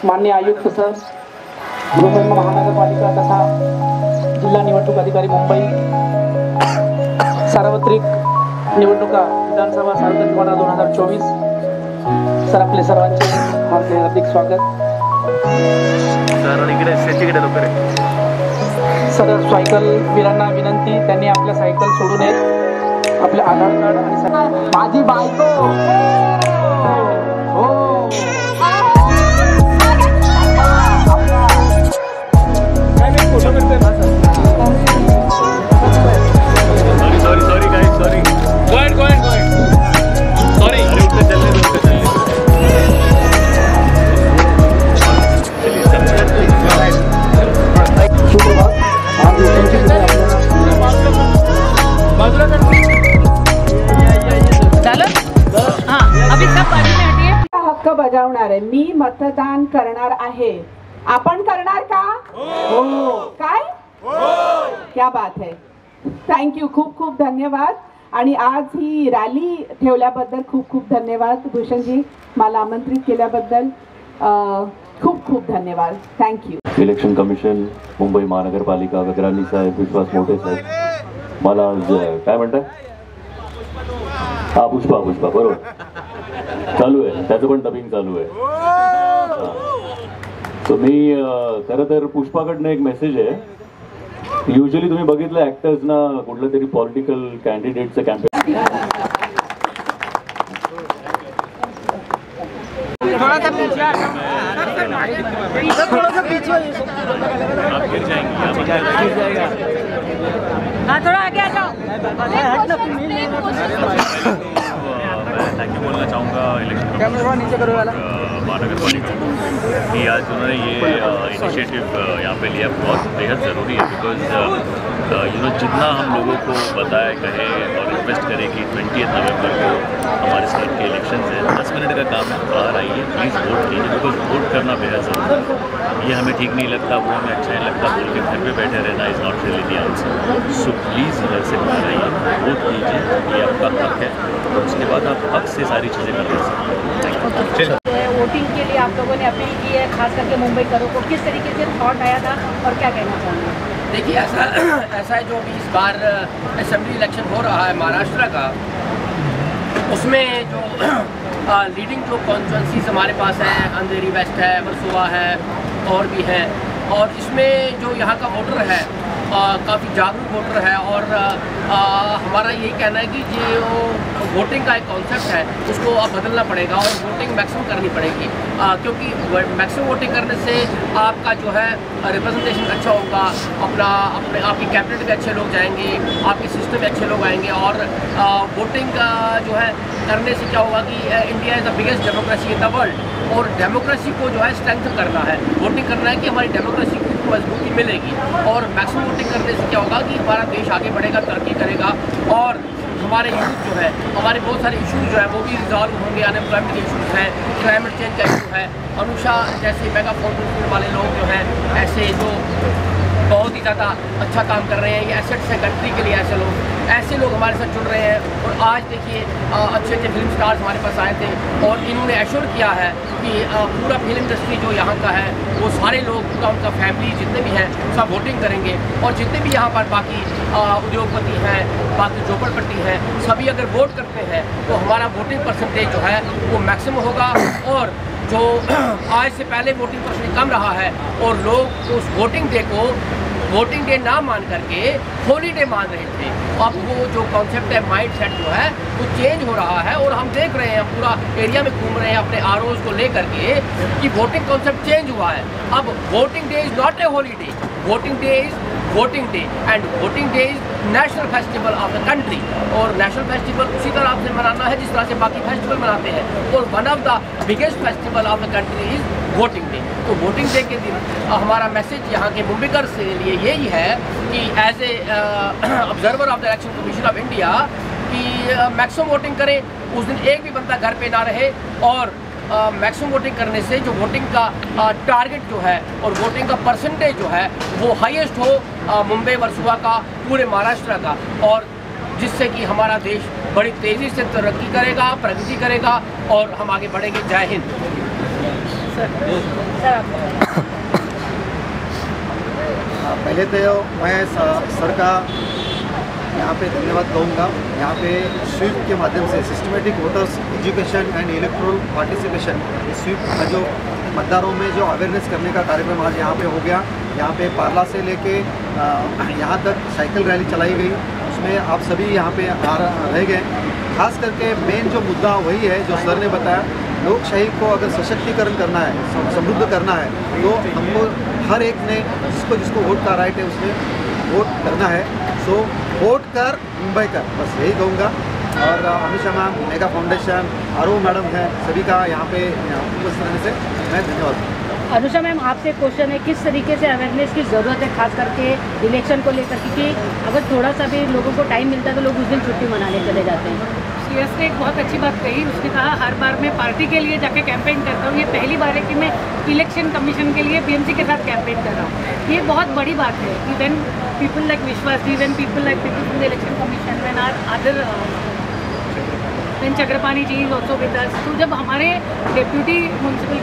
माननीय आयुक्त सर, गृहनिर्माण महानगरपालिका तथा जिल्हा निवडणूक अधिकारी मुंबई, सार्वत्रिक निवडणुका विधानसभा सार्वत्रिक निवडणुका 2024, सर आपले सर्वांचे हार्दिक स्वागत। सर सायकल वीरांना विनंती, त्यांनी आपल्या सायकल सोडू नये, आपले आधार कार्ड आणि माझी बायको हो हक्क बजावणार आहे, मी मतदान करणार आहे। आपण करणार का? हो। काय? हो। क्या बात है, थँक्यू, खूप खूप धन्यवाद। आणि आज ही रॅली ठेवल्याबद्दल खूप खूप धन्यवाद भूषणजी, मला आमंत्रित केल्याबद्दल खूप खूप धन्यवाद, थँक्यू। इलेक्शन कमिशन, मुंबई महानगरपालिका, गगराणी साहेब, विश्वास मोठे साहेब, मला आज काय म्हणताय? हा पुष्पा बरोबर चालू आहे, त्याचं पण डबिंग चालू आहे। तर मी खरं तर पुष्पाकडनं एक मेसेज आहे। युजली तुम्ही बघितलं ऍक्टर्स ना कुठलं तरी पॉलिटिकल कॅन्डिडेटचं कॅम्पेन थोड़ा आगे आ जाओ। थैंक यू बोलना चाहूँगा इलेक्शन महानगरपालिका कि आज उन्होंने ये इनिशिएटिव यहाँ पे लिया, बहुत बेहद ज़रूरी है। बिकॉज जितना हम लोगों को बताया कहे और रिक्वेस्ट करें कि 20 नवंबर को हमारे स्टेट के इलेक्शन है, 10 मिनट का काम है, बाहर आइए, प्लीज़ वोट कीजिए। बिकॉज वोट करना बेहद ज़रूरी है। ये हमें ठीक नहीं लगता, वो हमें अच्छा नहीं लगता बोल के घर पे बैठे रहना is not really the answer. So please घर से बाहर आइए, वोट कीजिए, ये आपका हक है, और उसके बाद आप हक से सारी चीज़ें कर सकते हैं। वोटिंग के लिए आप लोगों ने अपील की है, खास करके मुंबई करो को, किस तरीके से थॉट आया था और क्या कहना चाहेंगे? देखिए ऐसा है, जो भी इस बार असेंबली इलेक्शन हो रहा है महाराष्ट्र का, उसमें जो लीडिंग जो कॉन्स्टिट्यूंसीज हमारे पास है, अंधेरी वेस्ट है, वर्सोवा है और भी है, और इसमें जो यहाँ का वोटर है काफ़ी जागरूक वोटर है। और हमारा यही कहना है कि जो वोटिंग का एक कॉन्सेप्ट है उसको अब बदलना पड़ेगा और वोटिंग मैक्सिमम करनी पड़ेगी, क्योंकि मैक्सिमम वोटिंग करने से आपका जो है रिप्रेजेंटेशन अच्छा होगा, आपकी कैबिनेट में अच्छे लोग जाएंगे, आपके सिस्टम में अच्छे लोग आएंगे। और वोटिंग का जो है करने से क्या होगा कि India is the biggest democracy in the world, और डेमोक्रेसी को जो है स्ट्रेंथन करना है, वोटिंग करना है कि हमारी डेमोक्रेसी को मजबूती मिलेगी। और मैक्सिमम वोटिंग करने से क्या होगा कि हमारा देश आगे बढ़ेगा, तरक्की करेगा, और हमारे यूथ जो है, हमारे बहुत सारे इशूज़ जो है वो भी रिजॉल्व होंगे। अनएम्प्लॉयमेंट के इशूज़ हैं, क्लाइमेट चेंज का इशू है, अनुषा जैसे मेगा फोन वाले लोग जो हैं, ऐसे जो बहुत ही ज़्यादा अच्छा काम कर रहे हैं, ये एसेट्स है कंट्री के लिए, ऐसे लोग हमारे साथ जुड़ रहे हैं। और आज देखिए अच्छे अच्छे फिल्म स्टार्स हमारे पास आए थे, और इन्होंने एश्योर किया है कि पूरा फिल्म इंडस्ट्री जो यहाँ का है वो सारे लोग, पूरा उनका फैमिली जितने भी हैं सब वोटिंग करेंगे। और जितने भी यहाँ पर बाकी उद्योगपति हैं, बाकी झोपड़पट्टी हैं, सभी अगर वोट करते हैं तो हमारा वोटिंग परसेंटेज जो है वो मैक्सिमम होगा। और जो आज से पहले वोटिंग परसेंटेज कम रहा है और लोग उस वोटिंग डे को वोटिंग डे ना मान करके हॉलीडे मान रहे थे, अब वो जो कॉन्सेप्ट है, माइंड सेट जो है वो चेंज हो रहा है। और हम देख रहे हैं, पूरा एरिया में घूम रहे हैं अपने आरओज़ को लेकर के कि वोटिंग कॉन्सेप्ट चेंज हुआ है। अब voting day is not a holiday, voting day is voting day, and voting day is national festival of the country. और नेशनल फेस्टिवल उसी तरह से मनाना है जिस तरह से बाकी फेस्टिवल मनाते हैं, और one of the biggest festival of the country is voting day. तो वोटिंग डे के दिन हमारा मैसेज यहाँ के मुंबईकर के लिए यही है कि as a observer of the election commission of India कि मैक्सिमम वोटिंग करें, उस दिन एक भी बंदा घर पे ना रहे, और मैक्सिमम वोटिंग करने से जो वोटिंग का टारगेट जो है और वोटिंग का परसेंटेज जो है वो हाईएस्ट हो मुंबई वर्सोवा का, पूरे महाराष्ट्र का। और जिससे कि हमारा देश बड़ी तेज़ी से तरक्की करेगा, प्रगति करेगा और हम आगे बढ़ेंगे। जय हिंद। पहले तो मैं सर का यहाँ पे धन्यवाद कहूँगा। यहाँ पे स्वीप के माध्यम से systematic voters education and electoral participation, SVEEP का जो मतदारों में जो अवेयरनेस करने का कार्यक्रम आज यहाँ पे हो गया। यहाँ पे पार्ला से लेके यहाँ तक साइकिल रैली चलाई गई, उसमें आप सभी यहाँ पे रह गए। खास करके मेन जो मुद्दा वही है जो सर ने बताया, लोकशाही को अगर सशक्तिकरण करना है, समृद्ध करना है, तो हमको हर एक ने जिसको वोट का राइट है उसने वोट करना है। सो वोट कर, मुंबई कर, बस यही कहूँगा। और अनुषा मैम, मेगा फाउंडेशन, आरो मैडम है, सभी का यहाँ पे उपस्थित रहने से मैं धन्यवाद। अनुषा मैम, आपसे क्वेश्चन है, किस तरीके से अवेयरनेस की ज़रूरत है खास करके इलेक्शन को लेकर, क्योंकि अगर थोड़ा सा भी लोगों को टाइम मिलता है तो लोग उस दिन छुट्टी मनाने चले जाते हैं। सीएस ने एक बहुत अच्छी बात कही। उसने कहा हर बार मैं पार्टी के लिए जाके कैंपेन करता हूँ, ये पहली बार है कि मैं इलेक्शन कमीशन के लिए बीएमसी के साथ कैंपेन कर रहा हूँ। ये बहुत बड़ी बात है कि when people like Vishwas ji, when people like people from the election commission, when are other when Chakrapani ji is also with us, तो जब हमारे डेप्यूटी म्यूनसिपल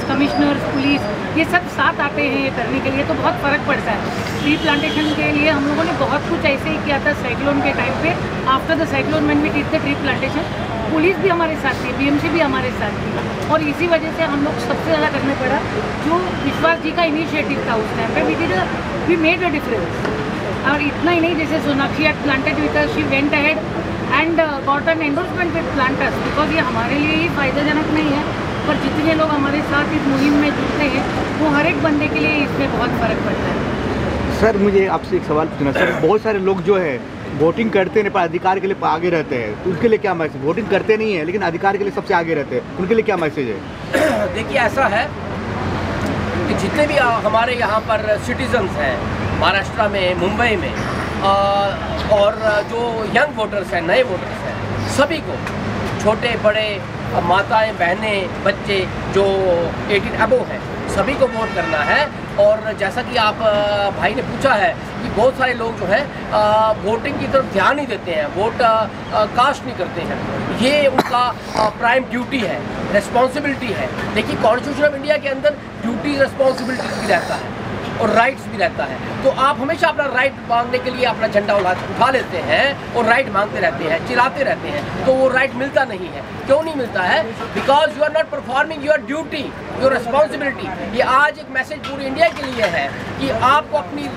कमिश्नर्स, पुलिस, ये सब साथ आते हैं ये करने के लिए, तो बहुत फ़र्क पड़ता है। ट्री प्लांटेशन के लिए हम लोगों ने बहुत कुछ ऐसे ही किया था साइक्लोन के टाइम पे। After the cyclone when we did the tree plantation, police भी हमारे साथ थी, बीएमसी भी हमारे साथ थी, और इसी वजह से हम लोग सबसे ज़्यादा करने पड़ा जो विश्वास जी का इनिशिएटिव था उस टाइम पे। We made a difference. और इतना ही नहीं, जैसे Sonakshi had planted with us, she went ahead and got an endorsement with planters, because ये हमारे लिए ही फायदेजनक नहीं है, पर जितने लोग हमारे साथ इस मुहिम में जुड़ते हैं वो हर एक बंदे के लिए इसमें बहुत फ़र्क पड़ता है। सर, मुझे आपसे एक सवाल पूछना। सर, बहुत सारे लोग जो है वोटिंग करते नहीं पर अधिकार के लिए आगे रहते हैं, तो उनके लिए क्या मैसेज? वोटिंग करते नहीं है लेकिन अधिकार के लिए सबसे आगे रहते हैं, उनके लिए क्या मैसेज है? देखिए, ऐसा है कि जितने भी हमारे यहाँ पर सिटीजन्स हैं महाराष्ट्र में, मुंबई में, और जो यंग वोटर्स हैं, नए वोटर्स हैं, सभी को, छोटे बड़े, माताएं, बहनें, बच्चे जो 18 अबव हैं, सभी को वोट करना है। और जैसा कि आप भाई ने पूछा है कि बहुत सारे लोग जो हैं वोटिंग की तरफ ध्यान नहीं देते हैं, वोट कास्ट नहीं करते हैं। ये उनका प्राइम ड्यूटी है, रिस्पॉन्सिबिलिटी है। देखिए, कॉन्स्टिट्यूशन ऑफ इंडिया के अंदर ड्यूटी, रिस्पॉन्सिबिलिटी भी रहता है और राइट्स भी रहता है। तो आप हमेशा अपना राइट मांगने के लिए अपना झंडा उठा लेते हैं और राइट मांगते रहते हैं, चिल्लाते रहते हैं, तो वो राइट मिलता नहीं है। क्यों नहीं मिलता है? Because you are not performing your duty, your responsibility. ये आज एक मैसेज पूरी इंडिया के लिए है कि आपको अपनी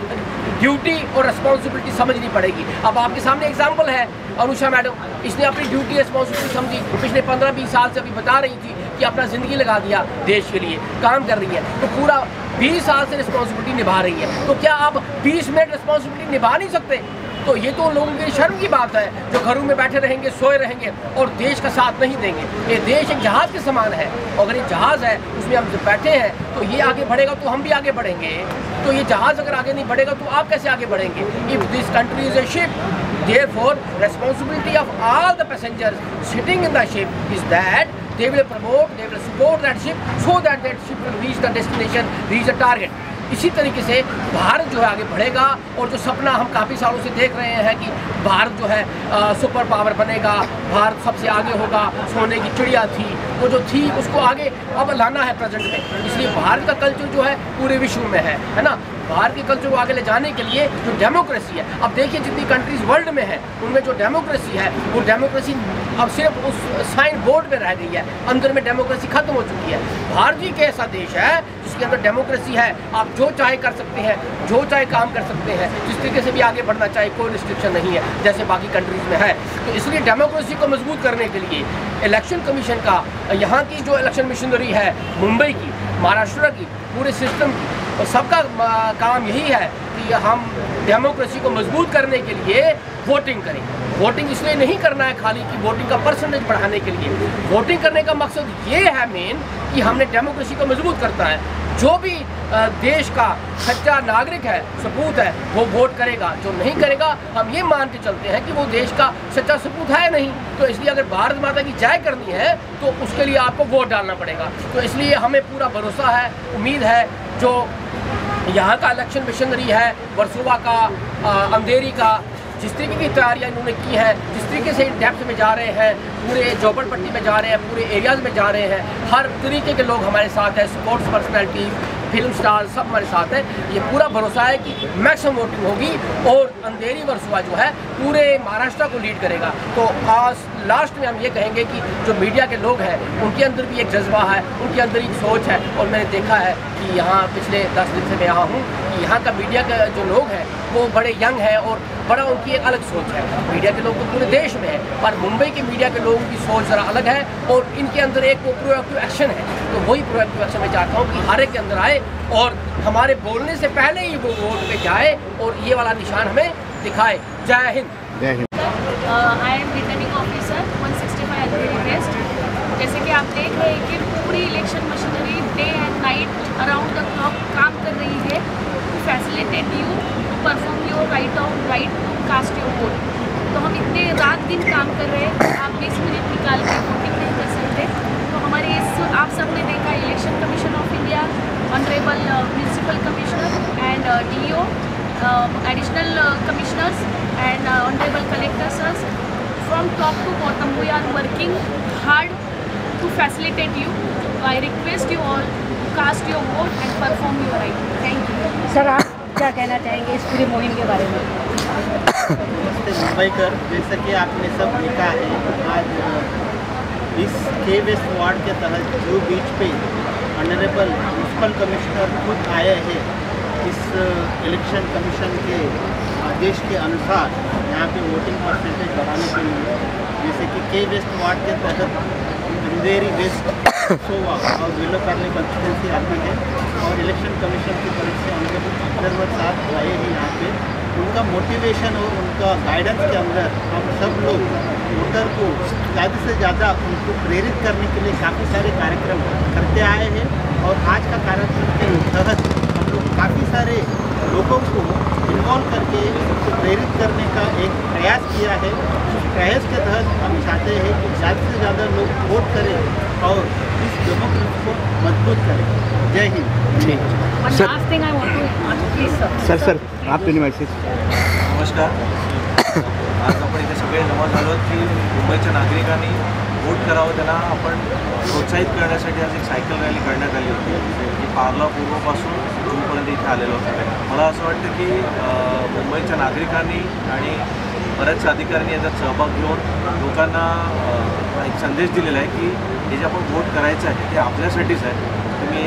ड्यूटी और रिस्पॉन्सिबिलिटी समझनी पड़ेगी। अब आपके सामने एग्जाम्पल है अनुषा मैडम, इसने अपनी ड्यूटी रिस्पॉन्सिबिलिटी समझी। पिछले 15-20 साल से अभी बता रही थी कि अपना ज़िंदगी लगा दिया देश के लिए, काम कर रही है, तो पूरा 20 साल से रिस्पॉन्सिबिलिटी निभा रही है। तो क्या आप 20 मिनट रिस्पॉन्सिबिलिटी निभा नहीं सकते? तो ये तो लोगों की शर्म की बात है जो घरों में बैठे रहेंगे, सोए रहेंगे और देश का साथ नहीं देंगे। ये देश एक जहाज़ के समान है, अगर ये जहाज़ है उसमें हम जब बैठे हैं तो ये आगे बढ़ेगा तो हम भी आगे बढ़ेंगे। तो ये जहाज़ अगर आगे नहीं बढ़ेगा तो आप कैसे आगे बढ़ेंगे? If this country is a ship, therefore responsibility of all the passengers sitting in the ship is that they will promote, they will support that ship so that that ship will reach the destination, reach the target. इसी तरीके से भारत जो है आगे बढ़ेगा, और जो सपना हम काफ़ी सालों से देख रहे हैं कि भारत जो है सुपर पावर बनेगा, भारत सबसे आगे होगा, सोने की चिड़िया थी, वो जो थी उसको आगे अब लाना है प्रेजेंट में। इसलिए भारत का कल्चर जो है पूरे विश्व में है ना। भारत के कल्चर को आगे ले जाने के लिए जो डेमोक्रेसी है, अब देखिए जितनी कंट्रीज वर्ल्ड में है उनमें जो डेमोक्रेसी है वो डेमोक्रेसी अब सिर्फ उस साइन बोर्ड पे रह गई है, अंदर में डेमोक्रेसी खत्म हो चुकी है। भारत ही के ऐसा देश है जिसके अंदर डेमोक्रेसी है, आप जो चाहे कर सकते हैं, जो चाहे काम कर सकते हैं, जिस तरीके से भी आगे बढ़ना चाहे, कोई रिस्ट्रिक्शन नहीं है जैसे बाकी कंट्रीज में है। तो इसलिए डेमोक्रेसी को मजबूत करने के लिए इलेक्शन कमीशन का, यहाँ की जो इलेक्शन मशीनरी है मुंबई की, महाराष्ट्र की, पूरे सिस्टम की, और सबका काम यही है कि हम डेमोक्रेसी को मजबूत करने के लिए वोटिंग करें। वोटिंग इसलिए नहीं करना है खाली कि वोटिंग का परसेंटेज बढ़ाने के लिए, वोटिंग करने का मकसद ये है मेन कि हमने डेमोक्रेसी को मजबूत करता है। जो भी देश का सच्चा नागरिक है, सपूत है, वो वोट करेगा। जो नहीं करेगा हम ये मान के चलते हैं कि वो देश का सच्चा सपूत है नहीं। तो इसलिए अगर भारत माता की जय करनी है तो उसके लिए आपको वोट डालना पड़ेगा। तो इसलिए हमें पूरा भरोसा है, उम्मीद है, जो यहाँ का इलेक्शन मिशनरी है, वर्सोवा का, अंधेरी का, जिस तरीके की तैयारियाँ इन्होंने की हैं, जिस तरीके से डेप्थ में जा रहे हैं, पूरे झोपड़पट्टी में जा रहे हैं, पूरे एरियाज़ में जा रहे हैं, हर तरीके के लोग हमारे साथ हैं, स्पोर्ट्स पर्सनैलिटी, फिल्म स्टार सब हमारे साथ है। ये पूरा भरोसा है कि मैक्सिमम वोटिंग होगी और अंधेरी वर्सुआ जो है पूरे महाराष्ट्र को लीड करेगा। तो आज लास्ट में हम ये कहेंगे कि जो मीडिया के लोग हैं उनके अंदर भी एक जज्बा है, उनके अंदर एक सोच है। और मैंने देखा है कि यहाँ पिछले 10 दिन से मैं यहाँ हूँ कि यहाँ का मीडिया का जो लोग हैं वो बड़े यंग हैं और बड़ा उनकी एक अलग सोच है। मीडिया के लोग तो पूरे देश में है, पर मुंबई के मीडिया के लोगों की सोच ज़रा अलग है और इनके अंदर एक वो प्रोएक्टिव एक्शन है। तो वही प्रोएक्टिव एक्शन मैं चाहता हूँ कि हर एक के अंदर आए और हमारे बोलने से पहले ही वो वोट पे जाए और ये वाला निशान हमें दिखाए। Jai Hind. Jai Hind. I am returning officer 165 Andheri west. जैसे कि आप देख रहे हैं कि पूरी election machinery day and night around the clock काम कर रही है to facilitate you to perform your right to cast your vote. तो हम इतने रात दिन काम कर रहे हैं, आप 20 मिनट निकाल के वोटिंग नहीं कर सकते। तो हमारे इस आप सब ने देखा election commission of India, honourable municipal commissioner and DO, additional commissioners and honorable collectors, from top to bottom we are working hard to facilitate you. So I request you all to cast your vote and perform your right. Thank you. Sir आप क्या कहना चाहेंगे इस पूरी मुहिम के बारे में? नमस्ते मुंबईकर, जैसा कि आपने सब देखा है, आज इस के वेस्ट वार्ड के तहत जो बीच पे ऑनरेबल म्यूनसिपल कमिश्नर खुद आए हैं इस इलेक्शन कमीशन के आदेश के अनुसार यहाँ पे वोटिंग परसेंटेज बढ़ाने के लिए, जैसे कि के वेस्ट वार्ड के तहत अंधेरी वेस्ट, सोवा और विलो पैरले कंस्टिट्यूंसी आती है और इलेक्शन कमीशन की तरफ से ऑनरेबल ऑब्जर्वर साहब आए हैं यहाँ पे। उनका मोटिवेशन और उनका गाइडेंस के अंदर हम सब लोग वोटर को ज़्यादा से ज़्यादा उनको प्रेरित करने के लिए काफ़ी सारे कार्यक्रम करते आए हैं और आज का कार्यक्रम के तहत हम लोग काफ़ी सारे लोगों को इन्वॉल्व करके उनको प्रेरित करने का एक प्रयास किया है। उस प्रयास के तहत हम चाहते हैं कि ज़्यादा से ज़्यादा लोग वोट करें और इस डेमोक्रेसी को मजबूत करें। जय Hind. One last thing I want to ask, please sir. Sir आप मैसेज। नमस्कार। आज आपण इथे सगळे जमा झालो की मुंबईच्या नागरिकांनी वोट करावं, त्यांना आपण प्रोत्साहित करण्यासाठी आज एक सायकल रॅली काढण्यात आली होती की पार्ला पूर्वपासून जूनपर्यंत इथे आलेलो होतो। मला असं वाटतं की मुंबईच्या नागरिकांनी आणि बऱ्याचशा अधिकाऱ्यांनी याच्यात सहभाग घेऊन लोकांना एक संदेश दिलेला आहे की हे जे आपण वोट करायचं आहे ते आपल्यासाठीच आहे। तर मी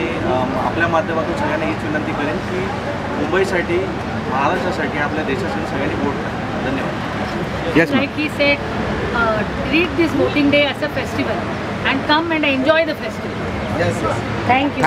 आपल्या माध्यमातून सगळ्यांना हीच विनंती करेन की मुंबईसाठी, महाराष्ट्रासाठी, आपल्या देशासाठी सगळ्यांनी वोट करा। धन्यवाद। Yes, Like he said, treat this voting day as a festival and come and enjoy the festival. Yes, yes. Thank you.